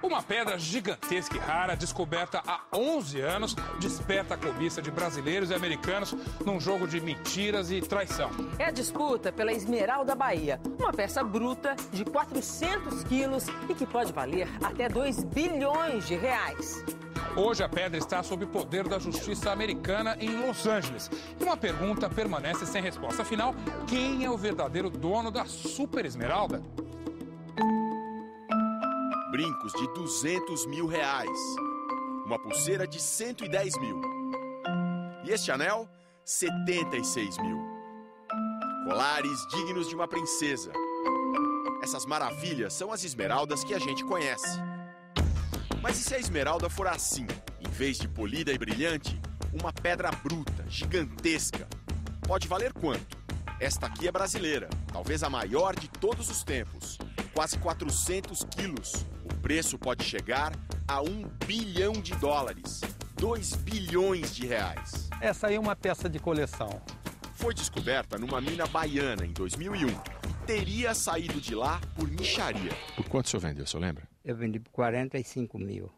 Uma pedra gigantesca e rara, descoberta há 11 anos, desperta a cobiça de brasileiros e americanos num jogo de mentiras e traição. É a disputa pela Esmeralda Bahia, uma peça bruta de 400 quilos e que pode valer até 2 bilhões de reais. Hoje a pedra está sob o poder da justiça americana em Los Angeles. E uma pergunta permanece sem resposta. Afinal, quem é o verdadeiro dono da super esmeralda? Brincos de 200 mil reais. Uma pulseira de 110 mil. E este anel, 76 mil. Colares dignos de uma princesa. Essas maravilhas são as esmeraldas que a gente conhece. Mas e se a esmeralda for assim, em vez de polida e brilhante, uma pedra bruta, gigantesca? Pode valer quanto? Esta aqui é brasileira, talvez a maior de todos os tempos. Quase 400 quilos. O preço pode chegar a $1 bilhão, 2 bilhões de reais. Essa aí é uma peça de coleção. Foi descoberta numa mina baiana em 2001. Teria saído de lá por mixaria. Por quanto o senhor vendeu, o senhor lembra? Eu vendi por 45 mil.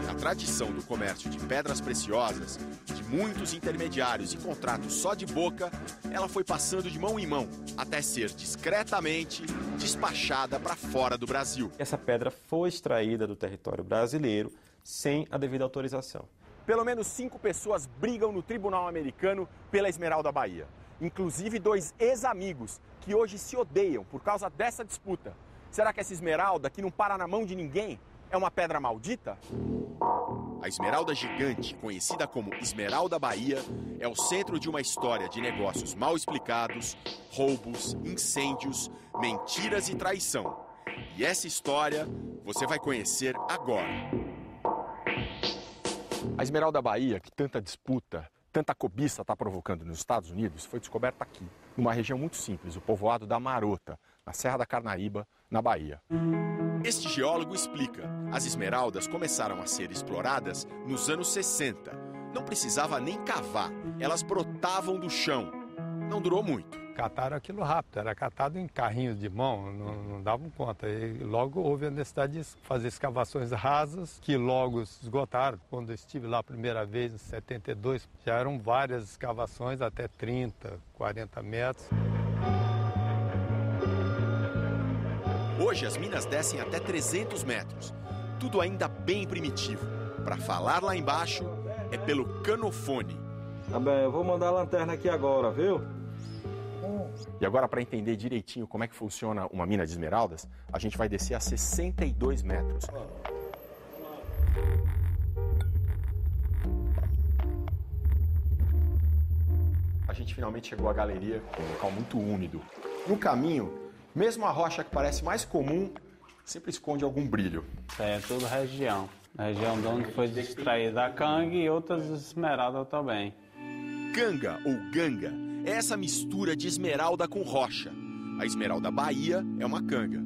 A tradição do comércio de pedras preciosas, de muitos intermediários e contratos só de boca, ela foi passando de mão em mão, até ser discretamente despachada para fora do Brasil. Essa pedra foi extraída do território brasileiro sem a devida autorização. Pelo menos 5 pessoas brigam no tribunal americano pela Esmeralda Bahia. Inclusive 2 ex-amigos que hoje se odeiam por causa dessa disputa. Será que essa esmeralda, que não para na mão de ninguém, é uma pedra maldita? A esmeralda gigante, conhecida como Esmeralda Bahia, é o centro de uma história de negócios mal explicados, roubos, incêndios, mentiras e traição. E essa história você vai conhecer agora. A Esmeralda Bahia, que tanta disputa, tanta cobiça está provocando nos Estados Unidos, foi descoberta aqui, numa região muito simples, o povoado da Marota, na Serra da Carnaíba, na Bahia. Este geólogo explica, as esmeraldas começaram a ser exploradas nos anos 60. Não precisava nem cavar, elas brotavam do chão. Não durou muito. Cataram aquilo rápido, era catado em carrinhos de mão, não davam conta. E logo houve a necessidade de fazer escavações rasas, que logo se esgotaram. Quando eu estive lá a primeira vez, em 72, já eram várias escavações, até 30, 40 metros. Hoje as minas descem até 300 metros. Tudo ainda bem primitivo. Para falar lá embaixo, é pelo canofone. Tá bem, eu vou mandar a lanterna aqui agora, viu? E agora, para entender direitinho como é que funciona uma mina de esmeraldas, a gente vai descer a 62 metros. A gente finalmente chegou à galeria, um local muito úmido. No caminho, mesmo a rocha que parece mais comum, sempre esconde algum brilho. Isso aí é tudo região. A região de onde foi extraída a canga e outras esmeraldas também. Canga ou ganga é essa mistura de esmeralda com rocha. A Esmeralda Bahia é uma canga.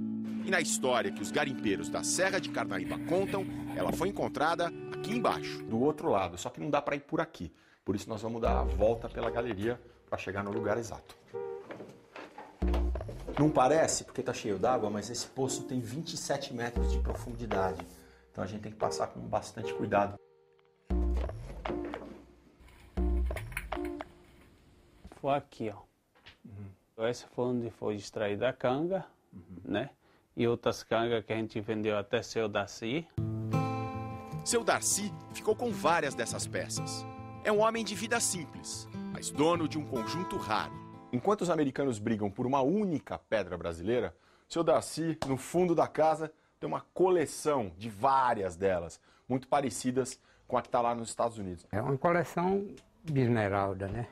E na história que os garimpeiros da Serra de Carnaíba contam, ela foi encontrada aqui embaixo. Do outro lado, só que não dá para ir por aqui. Por isso nós vamos dar a volta pela galeria para chegar no lugar exato. Não parece, porque está cheio d'água, mas esse poço tem 27 metros de profundidade. Então a gente tem que passar com bastante cuidado. Foi aqui, ó. Esse foi onde foi extraída a canga, né? E outras cangas que a gente vendeu até seu Darcy. Seu Darcy ficou com várias dessas peças. É um homem de vida simples, mas dono de um conjunto raro. Enquanto os americanos brigam por uma única pedra brasileira, seu Darcy, no fundo da casa, tem uma coleção de várias delas, muito parecidas com a que está lá nos Estados Unidos. É uma coleção de esmeralda, né?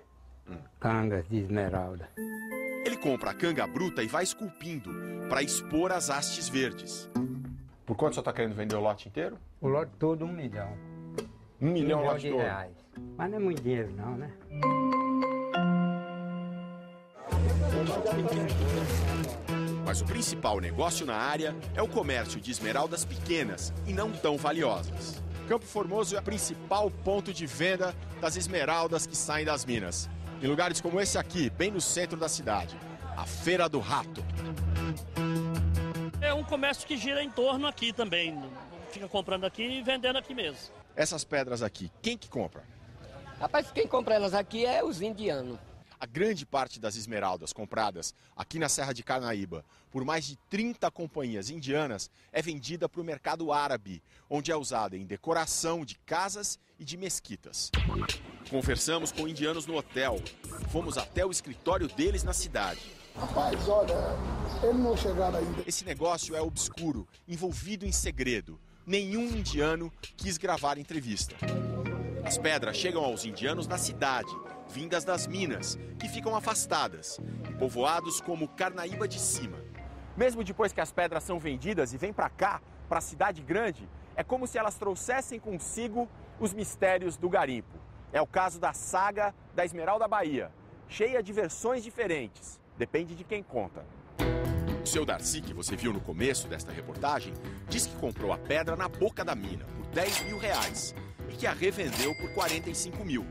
Cangas de esmeralda. Ele compra a canga bruta e vai esculpindo para expor as hastes verdes. Por quanto você está querendo vender o lote inteiro? O lote todo, 1 milhão. 1 milhão o lote de todo? reais. Mas não é muito dinheiro não, né? Mas o principal negócio na área é o comércio de esmeraldas pequenas e não tão valiosas. Campo Formoso é o principal ponto de venda das esmeraldas que saem das minas. Em lugares como esse aqui, bem no centro da cidade, a Feira do Rato. É um comércio que gira em torno aqui também. fica comprando aqui e vendendo aqui mesmo. Essas pedras aqui, quem que compra? Rapaz, quem compra elas aqui é os indianos. A grande parte das esmeraldas compradas aqui na Serra de Carnaíba por mais de 30 companhias indianas é vendida para o mercado árabe, onde é usada em decoração de casas e de mesquitas. Conversamos com indianos no hotel. Fomos até o escritório deles na cidade. Rapaz, olha, eles não chegaram ainda. Esse negócio é obscuro, envolvido em segredo. Nenhum indiano quis gravar a entrevista. As pedras chegam aos indianos na cidade, vindas das minas, que ficam afastadas, em povoados como Carnaíba de Cima. Mesmo depois que as pedras são vendidas e vêm para cá, para a cidade grande, é como se elas trouxessem consigo os mistérios do garimpo. É o caso da saga da Esmeralda Bahia, cheia de versões diferentes, depende de quem conta. O seu Darcy, que você viu no começo desta reportagem, diz que comprou a pedra na boca da mina por R$10 mil e que a revendeu por R$45 mil.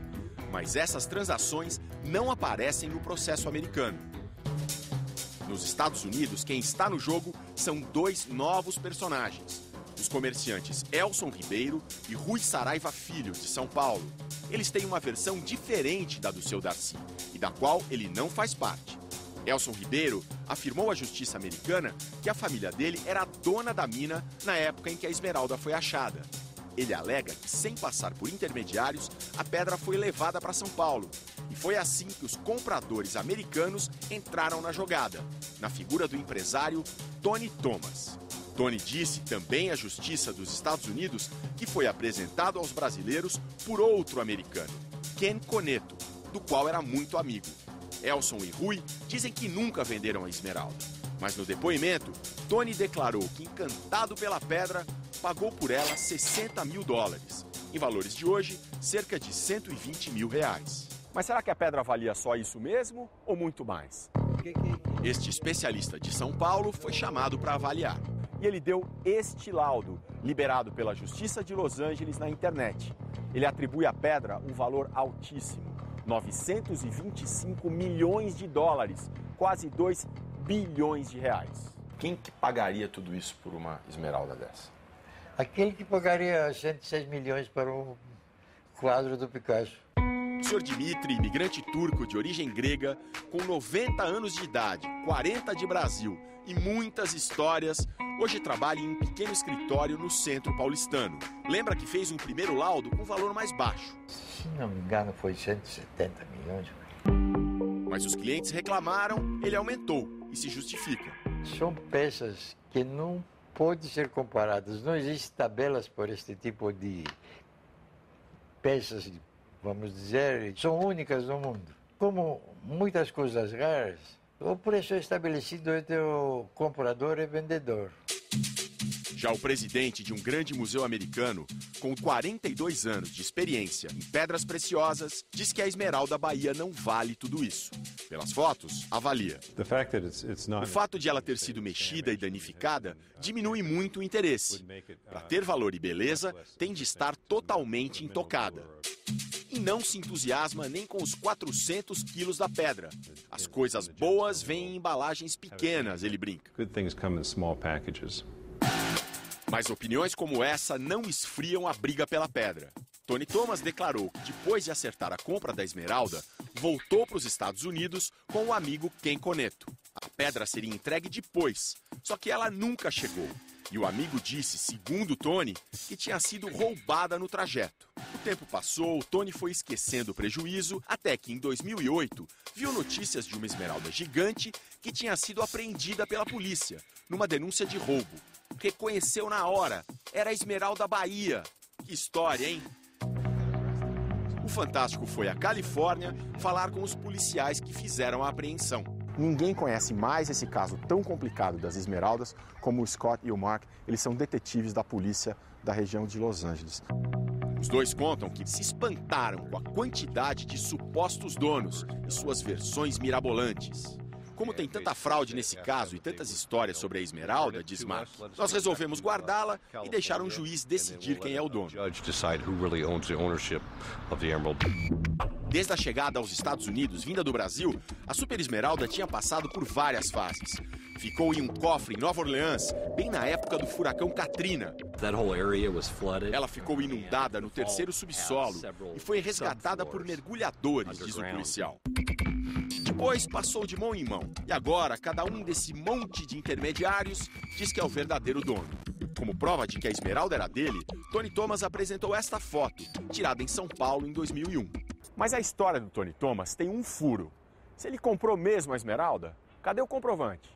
Mas essas transações não aparecem no processo americano. Nos Estados Unidos, quem está no jogo são dois novos personagens. Os comerciantes Elson Ribeiro e Rui Saraiva Filho, de São Paulo. Eles têm uma versão diferente da do seu Darcy, e da qual ele não faz parte. Elson Ribeiro afirmou à justiça americana que a família dele era dona da mina na época em que a esmeralda foi achada. Ele alega que, sem passar por intermediários, a pedra foi levada para São Paulo. E foi assim que os compradores americanos entraram na jogada, na figura do empresário Tony Thomas. Tony disse também à Justiça dos Estados Unidos que foi apresentado aos brasileiros por outro americano, Ken Coneto, do qual era muito amigo. Elson e Rui dizem que nunca venderam a esmeralda. Mas no depoimento, Tony declarou que, encantado pela pedra, pagou por ela $60 mil. Em valores de hoje, cerca de R$120 mil. Mas será que a pedra valia só isso mesmo ou muito mais? Este especialista de São Paulo foi chamado para avaliar. E ele deu este laudo, liberado pela Justiça de Los Angeles na internet. Ele atribui à pedra um valor altíssimo, $925 milhões, quase R$2 bilhões. Quem que pagaria tudo isso por uma esmeralda dessa? Aquele que pagaria 106 milhões para um quadro do Picasso. O senhor Dimitri, imigrante turco de origem grega, com 90 anos de idade, 40 de Brasil e muitas histórias, hoje trabalha em um pequeno escritório no centro paulistano. Lembra que fez um primeiro laudo com valor mais baixo. Se não me engano, foi 170 milhões. Mas os clientes reclamaram, ele aumentou e se justifica. São peças que não podem ser comparadas. Não existem tabelas por este tipo de peças, vamos dizer, são únicas no mundo. Como muitas coisas raras, o preço é estabelecido entre o comprador e vendedor. Já o presidente de um grande museu americano, com 42 anos de experiência em pedras preciosas, diz que a Esmeralda Bahia não vale tudo isso. Pelas fotos, avalia. O fato de ela ter sido mexida e danificada diminui muito o interesse. Para ter valor e beleza, tem de estar totalmente intocada. E não se entusiasma nem com os 400 quilos da pedra. As coisas boas vêm em embalagens pequenas, ele brinca. Mas opiniões como essa não esfriam a briga pela pedra. Tony Thomas declarou que, depois de acertar a compra da esmeralda, voltou para os Estados Unidos com o amigo Ken Coneto. A pedra seria entregue depois, só que ela nunca chegou. E o amigo disse, segundo Tony, que tinha sido roubada no trajeto. O tempo passou, Tony foi esquecendo o prejuízo, até que em 2008 viu notícias de uma esmeralda gigante que tinha sido apreendida pela polícia, numa denúncia de roubo. Reconheceu na hora, era a Esmeralda Bahia. Que história, hein? O Fantástico foi à Califórnia falar com os policiais que fizeram a apreensão. Ninguém conhece mais esse caso tão complicado das esmeraldas como o Scott e o Mark. Eles são detetives da polícia da região de Los Angeles. Os dois contam que se espantaram com a quantidade de supostos donos e suas versões mirabolantes. Como tem tanta fraude nesse caso e tantas histórias sobre a esmeralda, diz Mark, nós resolvemos guardá-la e deixar um juiz decidir quem é o dono. Desde a chegada aos Estados Unidos, vinda do Brasil, a Super Esmeralda tinha passado por várias fases. Ficou em um cofre em Nova Orleans, bem na época do furacão Katrina. Ela ficou inundada no terceiro subsolo e foi resgatada por mergulhadores, diz o policial. Depois passou de mão em mão. E agora, cada um desse monte de intermediários diz que é o verdadeiro dono. Como prova de que a esmeralda era dele, Tony Thomas apresentou esta foto, tirada em São Paulo em 2001. Mas a história do Tony Thomas tem um furo. Se ele comprou mesmo a esmeralda, cadê o comprovante?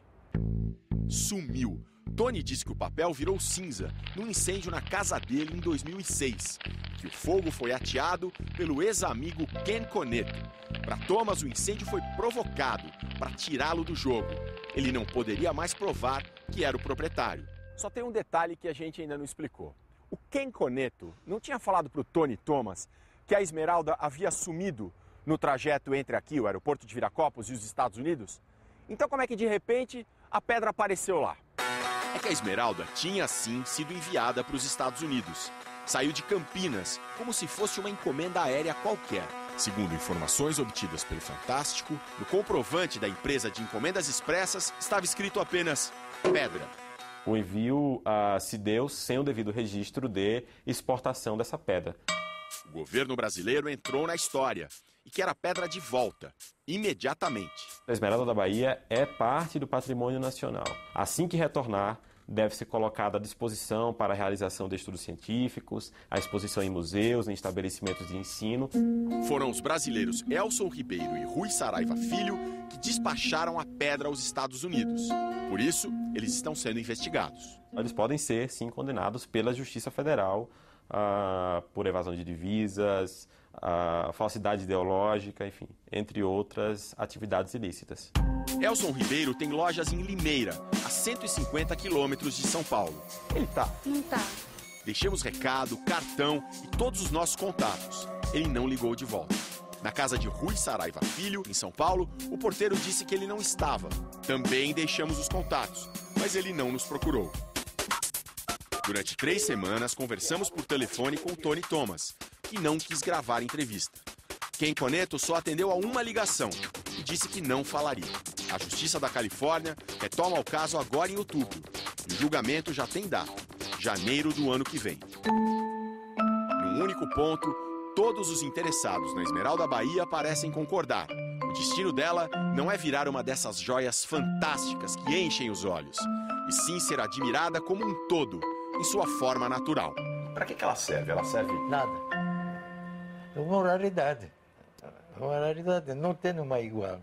Sumiu. Tony disse que o papel virou cinza num incêndio na casa dele em 2006. Que o fogo foi ateado pelo ex-amigo Ken Coneto. Para Thomas, o incêndio foi provocado para tirá-lo do jogo. Ele não poderia mais provar que era o proprietário. Só tem um detalhe que a gente ainda não explicou. O Ken Coneto não tinha falado para o Tony Thomas que a esmeralda havia sumido no trajeto entre aqui, o aeroporto de Viracopos, e os Estados Unidos? Então como é que de repente a pedra apareceu lá? É que a esmeralda tinha sim sido enviada para os Estados Unidos. Saiu de Campinas, como se fosse uma encomenda aérea qualquer. Segundo informações obtidas pelo Fantástico, no comprovante da empresa de encomendas expressas estava escrito apenas pedra. O envio se deu sem o devido registro de exportação dessa pedra. O governo brasileiro entrou na história e quer a pedra de volta, imediatamente. A Esmeralda da Bahia é parte do patrimônio nacional. Assim que retornar, deve ser colocada à disposição para a realização de estudos científicos, a exposição em museus, em estabelecimentos de ensino. Foram os brasileiros Elson Ribeiro e Rui Saraiva Filho que despacharam a pedra aos Estados Unidos. Por isso, eles estão sendo investigados. Eles podem ser, sim, condenados pela Justiça Federal por evasão de divisas, falsidade ideológica, enfim, entre outras atividades ilícitas. Elson Ribeiro tem lojas em Limeira, a 150 quilômetros de São Paulo. Ele tá? Não tá. Deixamos recado, cartão e todos os nossos contatos. Ele não ligou de volta. Na casa de Rui Saraiva Filho, em São Paulo, o porteiro disse que ele não estava. Também deixamos os contatos, mas ele não nos procurou. Durante 3 semanas, conversamos por telefone com o Tony Thomas, que não quis gravar a entrevista. Ken Coneto só atendeu a uma ligação e disse que não falaria. A Justiça da Califórnia retoma o caso agora em outubro. O julgamento já tem data, janeiro do ano que vem. Num único ponto, todos os interessados na Esmeralda Bahia parecem concordar. O destino dela não é virar uma dessas joias fantásticas que enchem os olhos, e sim ser admirada como um todo, em sua forma natural. Para que ela serve? Ela serve? Nada. É uma raridade. Uma raridade, não tem uma igual.